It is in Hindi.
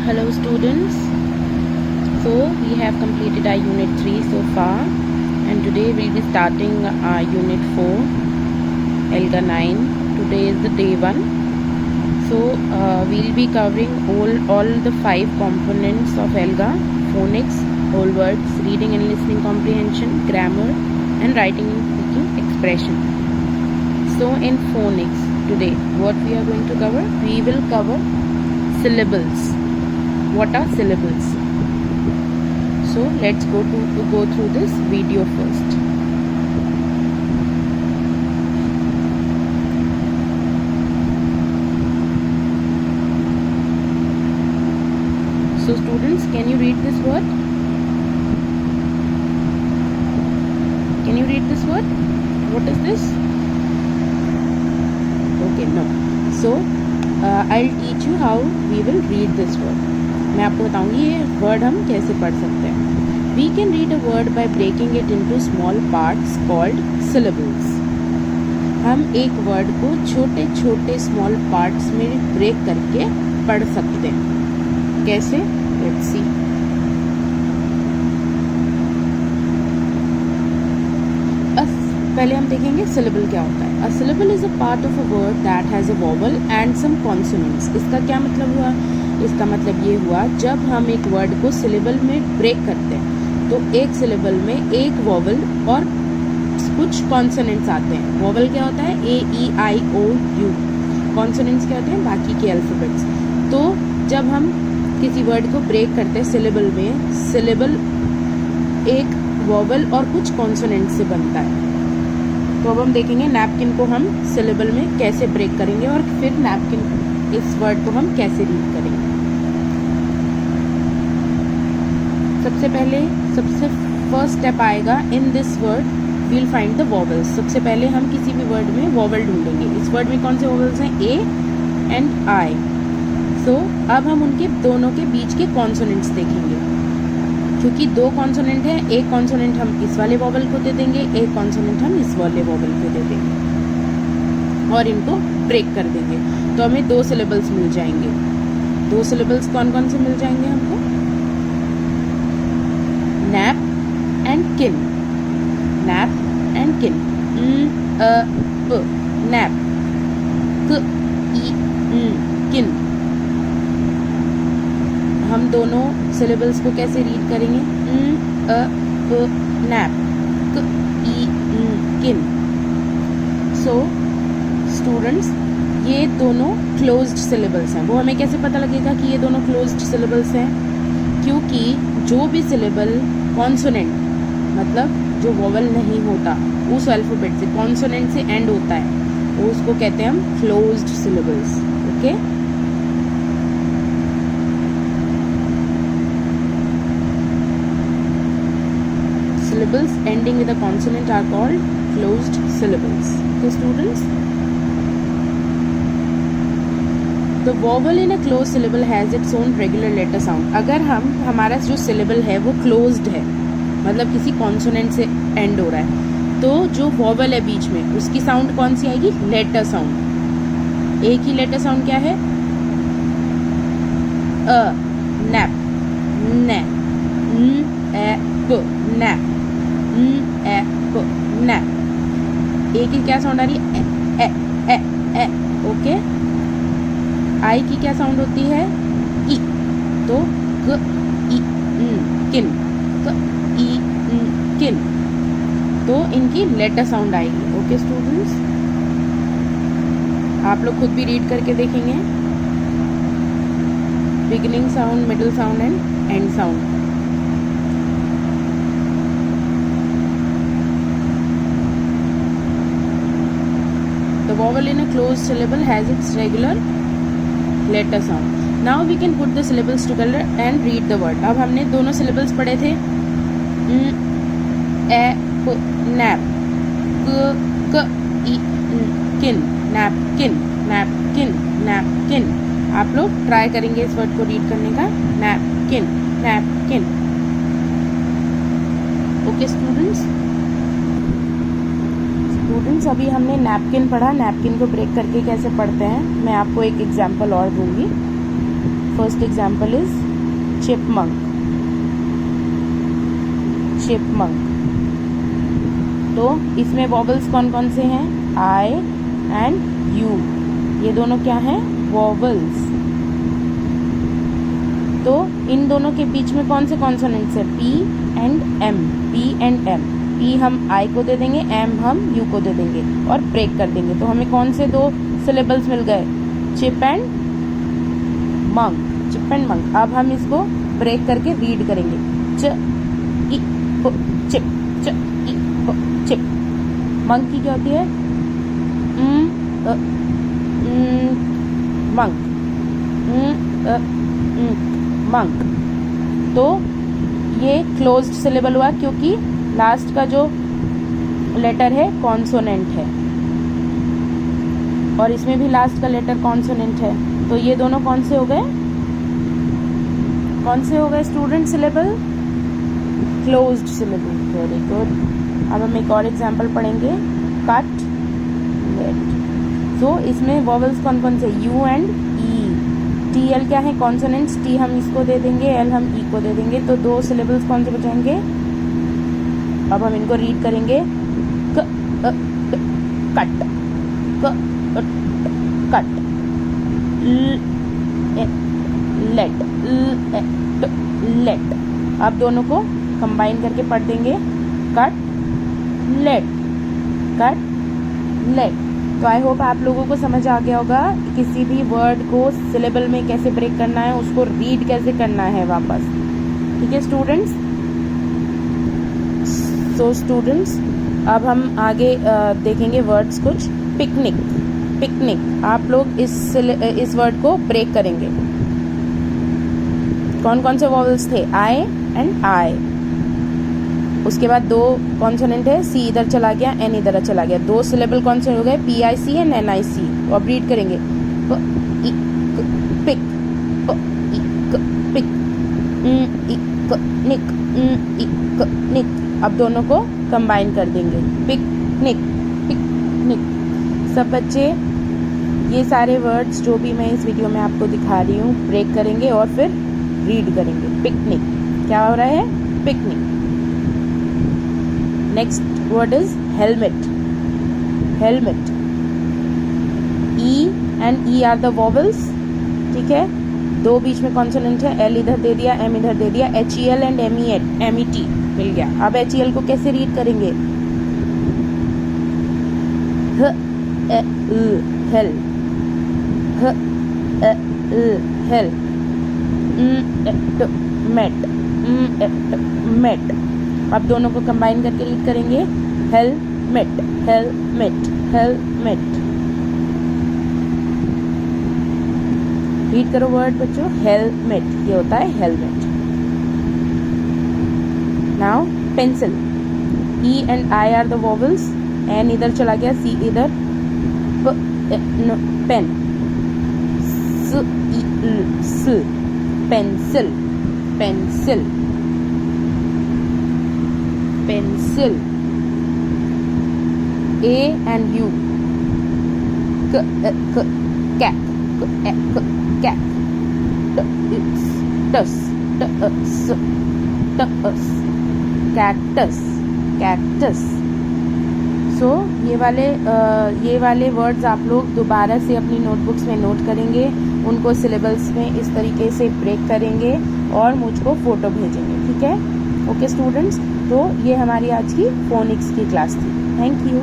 Hello students, so we have completed our unit 3 so far, and today we will be starting our unit 4 ELGA 9. Today is the day 1. So we will be covering all the 5 components of ELGA: phonics, whole words, reading and listening comprehension, grammar, and writing and speaking expression. So in phonics today what we are going to cover? We will cover syllables. What are syllables? So let's go through this video first. So students, can you read this word? Can you read this word? What is this? Okay, no. So I'll teach you how we will read this word. मैं आपको बताऊंगी ये वर्ड हम कैसे पढ़ सकते हैं. We can read a word by breaking it into small parts called syllables. हम एक वर्ड को छोटे छोटे स्मॉल पार्ट्स में ब्रेक करके पढ़ सकते हैं. कैसे? Let's see. पहले हम देखेंगे सिलेबल क्या होता है. A syllable is a part of a word that has a vowel and some consonants. इसका क्या मतलब हुआ? इसका मतलब ये हुआ जब हम एक वर्ड को सिलेबल में ब्रेक करते हैं तो एक सिलेबल में एक वोवल और कुछ कॉन्सोनेंट्स आते हैं. वोवल क्या होता है? ए ई आई ओ यू. कॉन्सोनेंट्स क्या होते हैं? बाकी के अल्फ़ाबेट्स. तो जब हम किसी वर्ड को ब्रेक करते हैं सिलेबल में, सिलेबल एक वोवल और कुछ कॉन्सोनेंट से बनता है. तो अब हम देखेंगे नैपकिन को हम सिलेबल में कैसे ब्रेक करेंगे और फिर नैपकिन इस वर्ड को हम कैसे रीड करेंगे. सबसे फर्स्ट स्टेप आएगा in this word we'll find the vowels. सबसे पहले हम किसी भी वर्ड में वोवल ढूंढेंगे. इस वर्ड में कौन से वोवल्स हैं? A and I. सो अब हम उनके दोनों के बीच के कॉन्सोनेंट्स देखेंगे. क्योंकि दो कॉन्सोनेंट हैं, एक कॉन्सोनेंट हम इस वाले वोवल को दे देंगे, एक कॉन्सोनेंट हम इस वाले वोवल को दे देंगे और इनको ब्रेक कर देंगे. तो हमें 2 सिलेबल्स मिल जाएंगे. 2 सिलेबल्स कौन कौन से मिल जाएंगे हमको? नैप एंड किन. नैप एंड किन. नैप. किन. हम दोनों सिलेबल्स को कैसे रीड करेंगे? नैप. किन. सो स्टूडेंट्स, ये दोनों क्लोज्ड सिलेबल्स हैं. वो हमें कैसे पता लगेगा कि ये दोनों क्लोज्ड सिलेबल्स हैं? क्योंकि जो भी सिलेबल कॉन्सोनेंट मतलब जो वोवल नहीं होता उस अल्फ़ाबेट से, कॉन्सोनेंट से एंड होता है, वो उसको कहते हैं हम closed syllables. Okay. Syllables ending with a consonant are called closed syllables. So students, the vowel in a closed syllable has its own regular letter sound. अगर हमारा जो syllable है वो closed है, मतलब किसी consonant से end हो रहा है, तो जो vowel है बीच में उसकी sound कौन सी आएगी? letter sound. एक ही letter sound क्या है? nap, ne, nap, nap. ए की क्या साउंड आ रही है? ए. ओके. आई की क्या साउंड होती है? ई. तो क ई किन. क ई किन. तो इनकी लेटर साउंड आएगी. ओके स्टूडेंट्स, आप लोग खुद भी रीड करके देखेंगे. Beginning sound, middle sound and and sound. The vowel in a closed syllable has its regular letter sound. Now we can put the syllables together and read the word. अब हमने दोनों syllables पढ़े थे. nap, क ई किन, napkin, napkin, napkin. आप लोग ट्राई करेंगे इस वर्ड को रीड करने का. napkin, napkin. Okay students. अभी हमने नैपकिन पढ़ा. नैपकिन को ब्रेक करके कैसे पढ़ते हैं मैं आपको एक एग्जाम्पल और दूंगी. First example is chipmunk, chipmunk. तो इसमें वॉवल्स कौन कौन से हैं? आई एंड यू, ये दोनों क्या हैं? वॉवल्स। तो इन दोनों के बीच में कौन से कॉन्सोनेंट्स है? P and M, P and M. P हम आई को दे देंगे, एम हम यू को दे देंगे और ब्रेक कर देंगे। तो हमें कौन से 2 सिलेबल्स मिल गए? Chip and monk, chip and monk. अब हम इसको ब्रेक करके रीड करेंगे। च ई प चिप, च ई प चिप। मंक की क्या होती है? Monk, monk. तो ये क्लोज्ड सिलेबल हुआ क्योंकि लास्ट का जो लेटर है कॉन्सोनेंट है और इसमें भी लास्ट का लेटर कॉन्सोनेंट है। तो ये दोनों कौन से हो गए? कौन से हो गए student? Syllable closed syllable. Very good. अब हम एक और एग्जांपल पढ़ेंगे, कट लेट। तो इसमें वॉवल्स कौन कौन से? You and E. T L क्या है? कॉन्सोनेंट्स। टी हम इसको दे देंगे, एल हम ई को दे देंगे। तो 2 सिलेबल्स कौन से बचाएंगे? अब हम इनको रीड करेंगे। क कट, कट, लेट, लेट। अब दोनों को कंबाइन करके पढ़ देंगे, कट लेट, कट लेट। तो आई होप आप लोगों को समझ आ गया होगा किसी भी वर्ड को सिलेबल में कैसे ब्रेक करना है, उसको रीड कैसे करना है वापस। ठीक है स्टूडेंट्स? सो स्टूडेंट्स, अब हम आगे देखेंगे वर्ड्स कुछ। Picnic, picnic. आप लोग इस वर्ड को ब्रेक करेंगे। कौन कौन से वॉवल्स थे? आई एंड आई। उसके बाद 2 कॉन्सोनेंट है, सी इधर चला गया, एन इधर चला गया। 2 सिलेबल कौन से हो गए? P I C and N I C. तो अब रीड करेंगे, प इ क पिक, प इ क पिक, इ क निक, इ क निक। अब दोनों को कंबाइन कर देंगे, पिकनिक, पिकनिक। सब बच्चे ये सारे वर्ड्स जो भी मैं इस वीडियो में आपको दिखा रही हूँ ब्रेक करेंगे और फिर रीड करेंगे। पिकनिक, क्या हो रहा है? Picnic. Next word is helmet, helmet. E and E R the vowels. ठीक है, 2 बीच में कॉन्सोनेंट है, एल इधर दे दिया, एम इधर दे दिया। H E L and M E T मिल गया। अब एच ई एल को कैसे रीड करेंगे? ह ए ल, हेल, ह ए ल, हेल। Met, met. अब दोनों को कंबाइन करके रीड करेंगे, हेलमेट, हेलमेट, हेलमेट। रीड करो वर्ड बच्चों, हेलमेट। ये होता है helmet. Now pencil. E and I are the vowels. N इधर चला गया, सी इधर, पेन, स ई ल, स, pencil, pencil, pencil. A and U, cat, cat, टस, टस, टस, कैक्टस, कैक्टस। सो ये वाले वर्ड्स आप लोग दोबारा से अपनी नोटबुक्स में नोट करेंगे, उनको सिलेबल्स में इस तरीके से ब्रेक करेंगे और मुझको फ़ोटो भेजेंगे। ठीक है? ओके स्टूडेंट्स, तो ये हमारी आज की फोनिक्स की क्लास थी। Thank you.